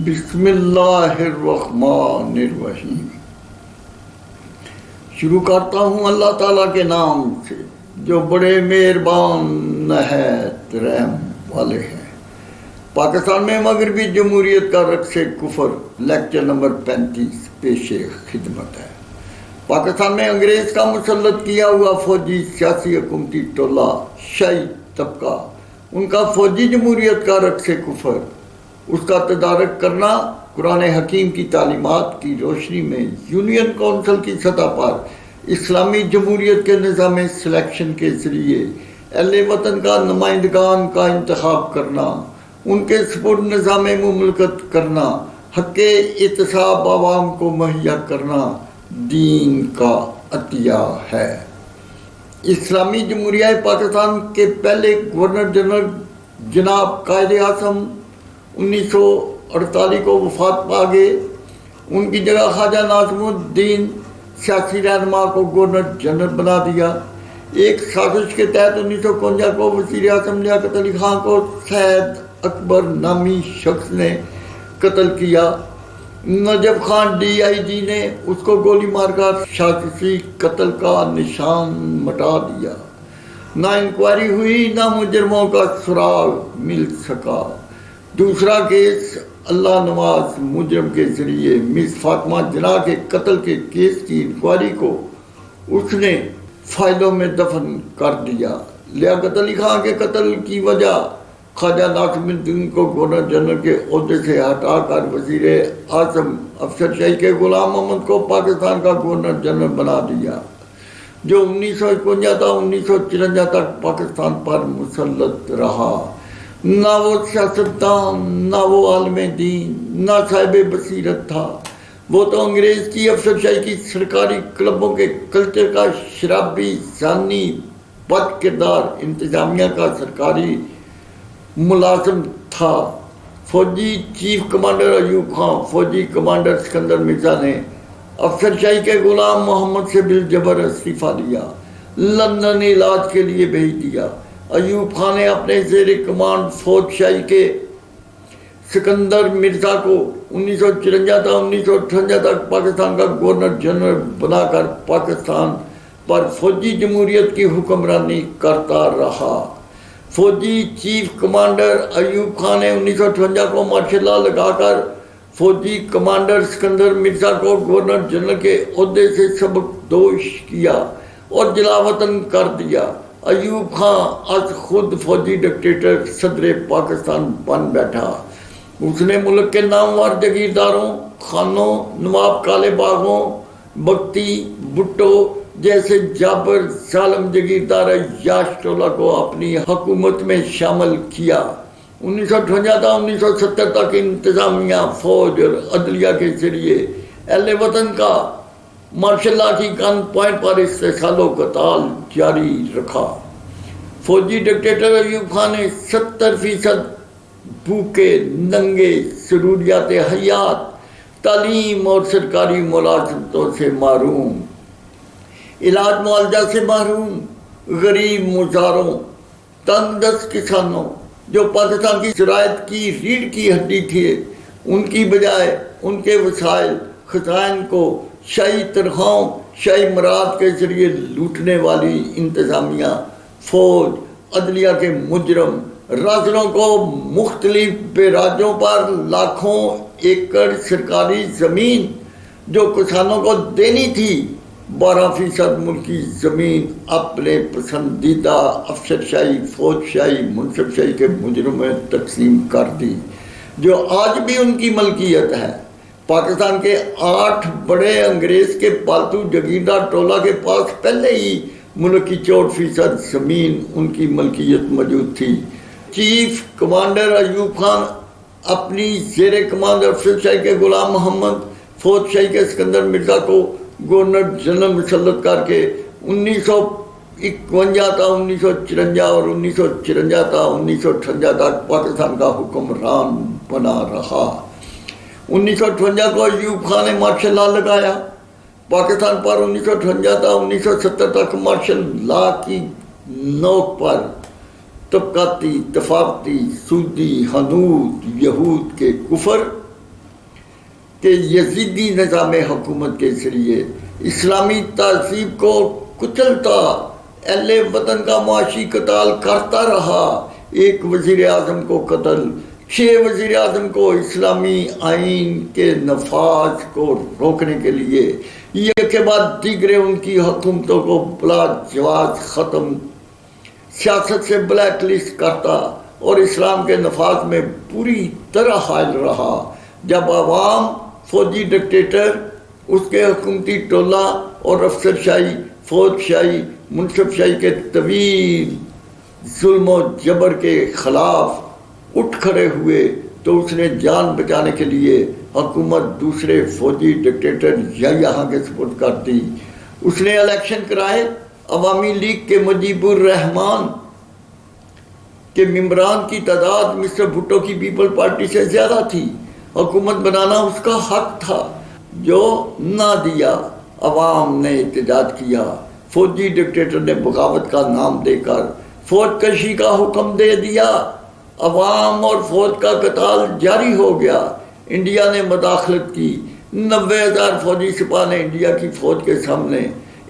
بسم اللہ الرحمن الرحیم۔ شروع کرتا ہوں اللہ تعالیٰ کے نام سے جو بڑے مہربان نہایت رحم والے ہیں۔ پاکستان میں مغربی جمہوریت کا رقص کفر لیکچر نمبر 35 پیش خدمت ہے۔ پاکستان میں انگریز کا مسلط کیا ہوا فوجی سیاسی حکومتی ٹولہ شاہی طبقہ، ان کا فوجی جمہوریت کا رقص کفر، اس کا تدارک کرنا قرآن حکیم کی تعلیمات کی روشنی میں یونین کونسل کی سطح پر اسلامی جمہوریت کے نظام سلیکشن کے ذریعے اہل وطن کا نمائندگان کا انتخاب کرنا، ان کے سپرد نظام مملکت کرنا، حق اعتصاب عوام کو مہیا کرنا دین کا عطیہ ہے۔ اسلامی جمہوریہ پاکستان کے پہلے گورنر جنرل جناب قائد اعظم 1948 کو وفات پا گئے۔ ان کی جگہ خواجہ ناظم الدین سیاسی رہنما کو گورنر جنرل بنا دیا۔ ایک سازش کے تحت 1951 کو وزیر اعظم لیاقت علی خان کو سید اکبر نامی شخص نے قتل کیا۔ نجف خان ڈی آئی جی نے اس کو گولی مار کر شاخصی قتل کا نشان مٹا دیا۔ نہ انکوائری ہوئی، نہ مجرموں کا سراغ مل سکا۔ دوسرا کیس اللہ نواز مجرم کے ذریعے مس فاطمہ جناح کے قتل کے کیس کی انکوائری کو اس نے فائلوں میں دفن کر دیا۔ لیاقت علی خان کے قتل کی وجہ خواجہ ناظم الدین کو گورنر جنرل کے عہدے سے ہٹا کر وزیر اعظم افسر شاہی کے غلام محمد کو پاکستان کا گورنر جنرل بنا دیا، جو 1951 تا 1954 تک پاکستان پر مسلط رہا۔ نہ وہ سیاستدان، نہ وہ عالم دین، نہ صاحب بصیرت تھا، وہ تو انگریز کی افسر شاہی کی سرکاری کلبوں کے کلچر کا شرابی، زانی، بد کردار انتظامیہ کا سرکاری ملازم تھا۔ فوجی چیف کمانڈر ایوب خان، فوجی کمانڈر سکندر مرزا نے افسر شاہی کے غلام محمد سے بالجبر استعفیٰ لیا، لندن علاج کے لیے بھیج دیا۔ ایوب خان نے اپنے زیر کمانڈ فوج شاہی کے سکندر مرزا کو 1954 تا 1958 تک پاکستان کا گورنر جنرل بنا کر پاکستان پر فوجی جمہوریت کی حکمرانی کرتا رہا۔ فوجی چیف کمانڈر ایوب خان نے 1958 کو مارشل لا لگا کر فوجی کمانڈر سکندر مرزا کو گورنر جنرل کے عہدے سے سبکدوش کیا اور جلاوطن کر دیا۔ ایوب خان آج خود فوجی ڈکٹیٹر صدر پاکستان بن بیٹھا۔ اس نے ملک کے نامور جاگیرداروں، خانوں، نواب کالے باغوں، بگٹی، بھٹو جیسے جابر ظالم جاگیردار یاش ٹولہ کو اپنی حکومت میں شامل کیا۔ 1958 تا 1970 تک انتظامیہ، فوج اور عدلیہ کے ذریعے اہل وطن کا مارشل لا کی گن پوائنٹ پر استحصال و قتال جاری رکھا۔ فوجی ڈکٹیٹر ایوب خان نے 70% بھوکے ننگے، ضروریات حیات، تعلیم اور سرکاری ملازمتوں سے محروم، علاج معالجہ سے محروم، غریب مزاروں، تنگ دست کسانوں جو پاکستان کی زراعت کی ریڑھ کی ہڈی تھے، ان کی بجائے ان کے وسائل خزائن کو شاہی تنخواہوں، شاہی مراد کے ذریعے لوٹنے والی انتظامیہ، فوج، عدلیہ کے مجرم رازوں کو مختلف راجوں پر لاکھوں ایکڑ سرکاری زمین جو کسانوں کو دینی تھی، 12% ملکی زمین اپنے پسندیدہ افسر شاہی، فوج شاہی، منصب شاہی کے مجرموں میں تقسیم کر دی، جو آج بھی ان کی ملکیت ہے۔ پاکستان کے 8 بڑے انگریز کے پالتو جاگیردار ٹولہ کے پاس پہلے ہی ملک کی 64% زمین ان کی ملکیت موجود تھی۔ چیف کمانڈر ایوب خان اپنی زیر کمانڈ افسر شاہی کے غلام محمد، فوج شاہی کے سکندر مرزا کو گورنر جنرل مسلط کر کے 1951 تا 1954 اور 1954 تا 1958 تک پاکستان کا حکمران بنا رہا۔ 1958 کو ایوب خان نے مارشل لا لگایا پاکستان پر۔ 1958 تا 1970 تک مارشل لا کی نوک پر طبقاتی، تفاوتی، سودی، حنود، یہود کے کفر کہ یزیدی نظام حکومت کے ذریعے اسلامی تہذیب کو کچلتا، اہل وطن کا معاشی قتال کرتا رہا، ایک وزیر اعظم کو قتل، 6 وزیر اعظم کو اسلامی آئین کے نفاذ کو روکنے کے لیے یہ کے بعد دیگرے ان کی حکومتوں کو بلا جواز ختم سیاست سے بلیک لسٹ کرتا اور اسلام کے نفاذ میں پوری طرح حائل رہا۔ جب عوام فوجی ڈکٹیٹر، اس کے حکومتی ٹولہ اور افسر شاہی، فوج شاہی، منصب شاہی کے طویل ظلم و جبر کے خلاف اٹھ کھڑے ہوئے تو اس نے جان بچانے کے لیے حکومت دوسرے فوجی ڈکٹیٹر یہاں کے سپرد کر دی۔ اس نے الیکشن کرائے، عوامی لیگ کے مجیب الرحمان کے ممبران کی تعداد مسٹر بھٹو کی پیپل پارٹی سے زیادہ تھی، حکومت بنانا اس کا حق تھا جو نہ دیا۔ عوام نے احتجاج کیا، فوجی ڈکٹیٹر نے بغاوت کا نام دے کر فوج کشی کا حکم دے دیا، عوام اور فوج کا قتال جاری ہو گیا۔ انڈیا نے مداخلت کی، 90,000 فوجی سپاہ نے انڈیا کی فوج کے سامنے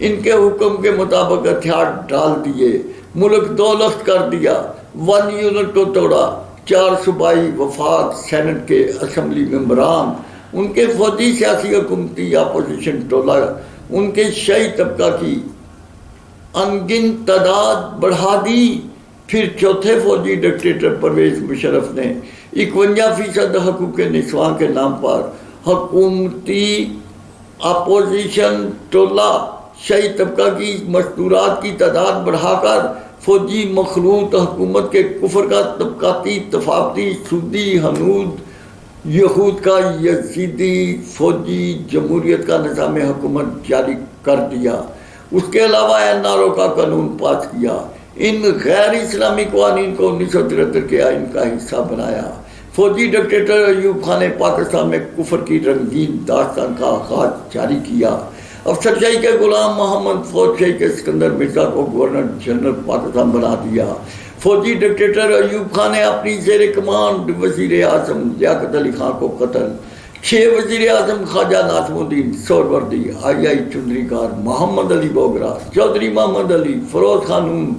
ان کے حکم کے مطابق ہتھیار ڈال دیے، ملک 2 لخت کر دیا، 1 یونٹ کو توڑا، 4 صوبائی وفاد، سینٹ کے اسمبلی ممبران، ان کے فوجی سیاسی حکومتی اپوزیشن ٹولہ، ان کے شاہی طبقہ کی انگن تعداد بڑھا دی۔ پھر چوتھے فوجی ڈکٹیٹر پرویز مشرف نے 51% حقوق نسواں کے نام پر حکومتی اپوزیشن ٹولہ شاہی طبقہ کی مستورات کی تعداد بڑھا کر فوجی مخلوط حکومت کے کفر کا طبقاتی تفاوتی سودی ہنود یہود کا یزیدی فوجی جمہوریت کا نظام حکومت جاری کر دیا۔ اس کے علاوہ NRO کا قانون پاس کیا، ان غیر اسلامی قوانین کو 1973 کے آئین کا حصہ بنایا۔ فوجی ڈکٹیٹر ایوب خان نے پاکستان میں کفر کی رنگین داستان کا آغاز جاری کیا۔ افسر شاہی کے غلام محمد فوج شاہی کے سکندر مرزا کو گورنر جنرل پاکستان بنا دیا۔ فوجی ڈکٹیٹر ایوب خان نے اپنی زیر کمانڈ وزیر اعظم لیاقت علی خان کو قتل، 6 وزیر اعظم خواجہ ناظم الدین سہروردی، آئی چندریکار، محمد علی بوگرا، چودھری محمد علی، فروز خانون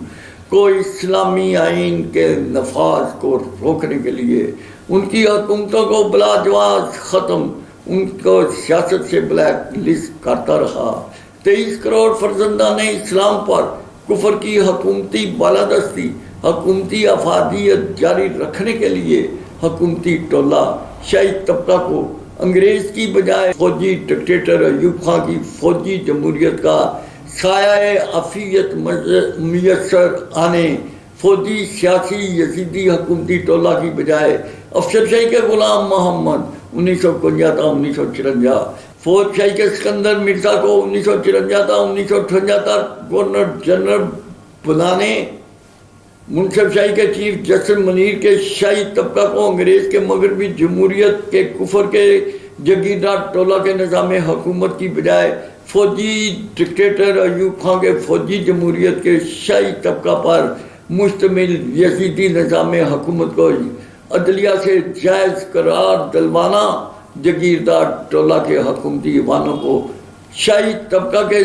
کو اسلامی آئین کے نفاذ کو روکنے کے لیے ان کی حکومتوں کو بلا جواز ختم، ان کو سیاست سے بلیک لسٹ کرتا رہا۔ 23 کروڑ فرزندان اسلام پر کفر کی حکومتی بالادستی، حکومتی افادیت جاری رکھنے کے لیے حکومتی ٹولہ شاہی طبقہ کو انگریز کی بجائے فوجی ڈکٹیٹر ایوب خان کی فوجی جمہوریت کا سایہ عافیت میسر آنے، فوجی سیاسی یزیدی حکومتی ٹولہ کی بجائے افسر شاہی کے غلام محمد 1951 تا 1954، فوج شاہی کے سکندر مرزا کو 1954 تا 1958 تک گورنر جنرل بنانے، منصب شاہی کے چیف جسٹس منیر کے شاہی طبقہ کو انگریز کے مغربی جمہوریت کے کفر کے جگیردار ٹولہ کے نظام حکومت کی بجائے فوجی ڈکٹیٹر ایوب خان کے فوجی جمہوریت کے شاہی طبقہ پر مشتمل یزیدی نظام حکومت کو عدلیہ سے جائز قرار دلوانا، جگیردار ٹولہ کے حکومتی ایوانوں کو شاہی طبقہ کے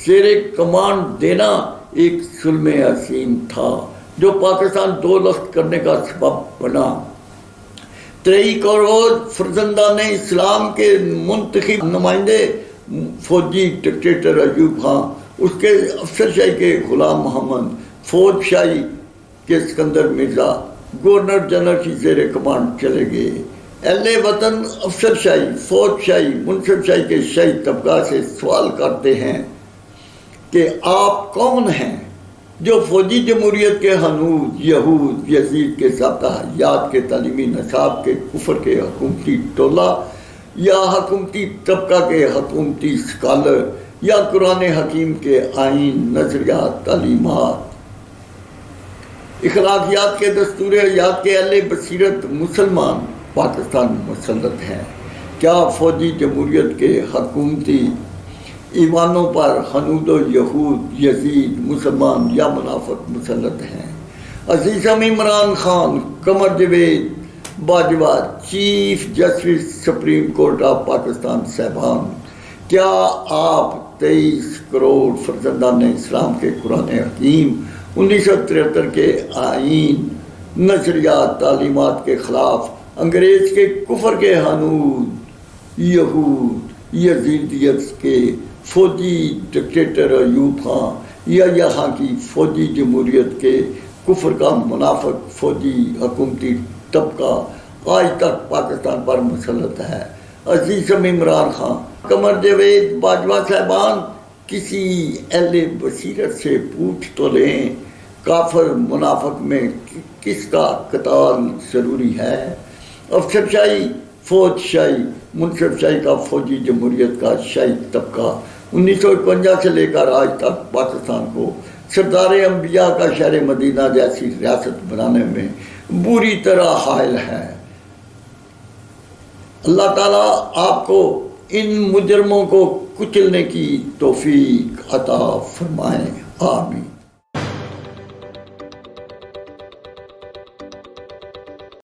زیر کمانڈ دینا ایک ظلم عظیم تھا جو پاکستان 2 لخت کرنے کا سبب بنا۔ 23 کروڑ فرزندان اسلام کے منتخب نمائندے فوجی ڈکٹیٹر ایوب خان، اس کے افسر شاہی کے غلام محمد، فوج شاہی کے سکندر مرزا گورنر جنرل کی زیر کمانڈ چلے گئے۔ اہل وطن افسر شاہی، فوج شاہی، منصب شاہی کے شاہی طبقہ سے سوال کرتے ہیں کہ آپ کون ہیں جو فوجی جمہوریت کے ہنود، یہود، یزید کے ضابطہ حیات کے تعلیمی نصاب کے کفر کے حکومتی ٹولہ یا حکومتی طبقہ کے حکومتی اسکالر یا قرآن حکیم کے آئین، نظریات، تعلیمات، اخلاقیات کے دستور حیات کے اہل بصیرت مسلمان پاکستان مسلط ہیں؟ کیا فوجی جمہوریت کے حکومتی ایوانوں پر ہنود و یہود، یزید، مسلمان یا منافق مسلط ہیں؟ عزیزم Imran Khan, Qamar Javed, Bajwa chief justice supreme court of Pakistan صاحبان، کیا آپ 23 کروڑ فرزندان اسلام کے قرآن حکیم، 1973 کے آئین، نظریات، تعلیمات کے خلاف انگریز کے کفر کے حنود، یہود، یزیدیت کے فوجی ڈکٹیٹر ایوب خان یا یہاں کی فوجی جمہوریت کے کفر کا منافق فوجی حکومتی طبقہ آج تک پاکستان پر مسلط ہے۔ عزیزم عمران خان، قمر جاوید باجوہ صاحبان، کسی اہل بصیرت سے پوچھ تو لیں کافر منافق میں کس کا قتال ضروری ہے؟ افسر شاہی، فوج شاہی، منصف شاہی کا فوجی جمہوریت کا شاہی طبقہ 1951 سے لے کر آج تک پاکستان کو سردار انبیاء کا شہر مدینہ جیسی ریاست بنانے میں بری طرح حائل ہے۔ اللہ تعالیٰ آپ کو ان مجرموں کو کچلنے کی توفیق عطا فرمائے، آمین۔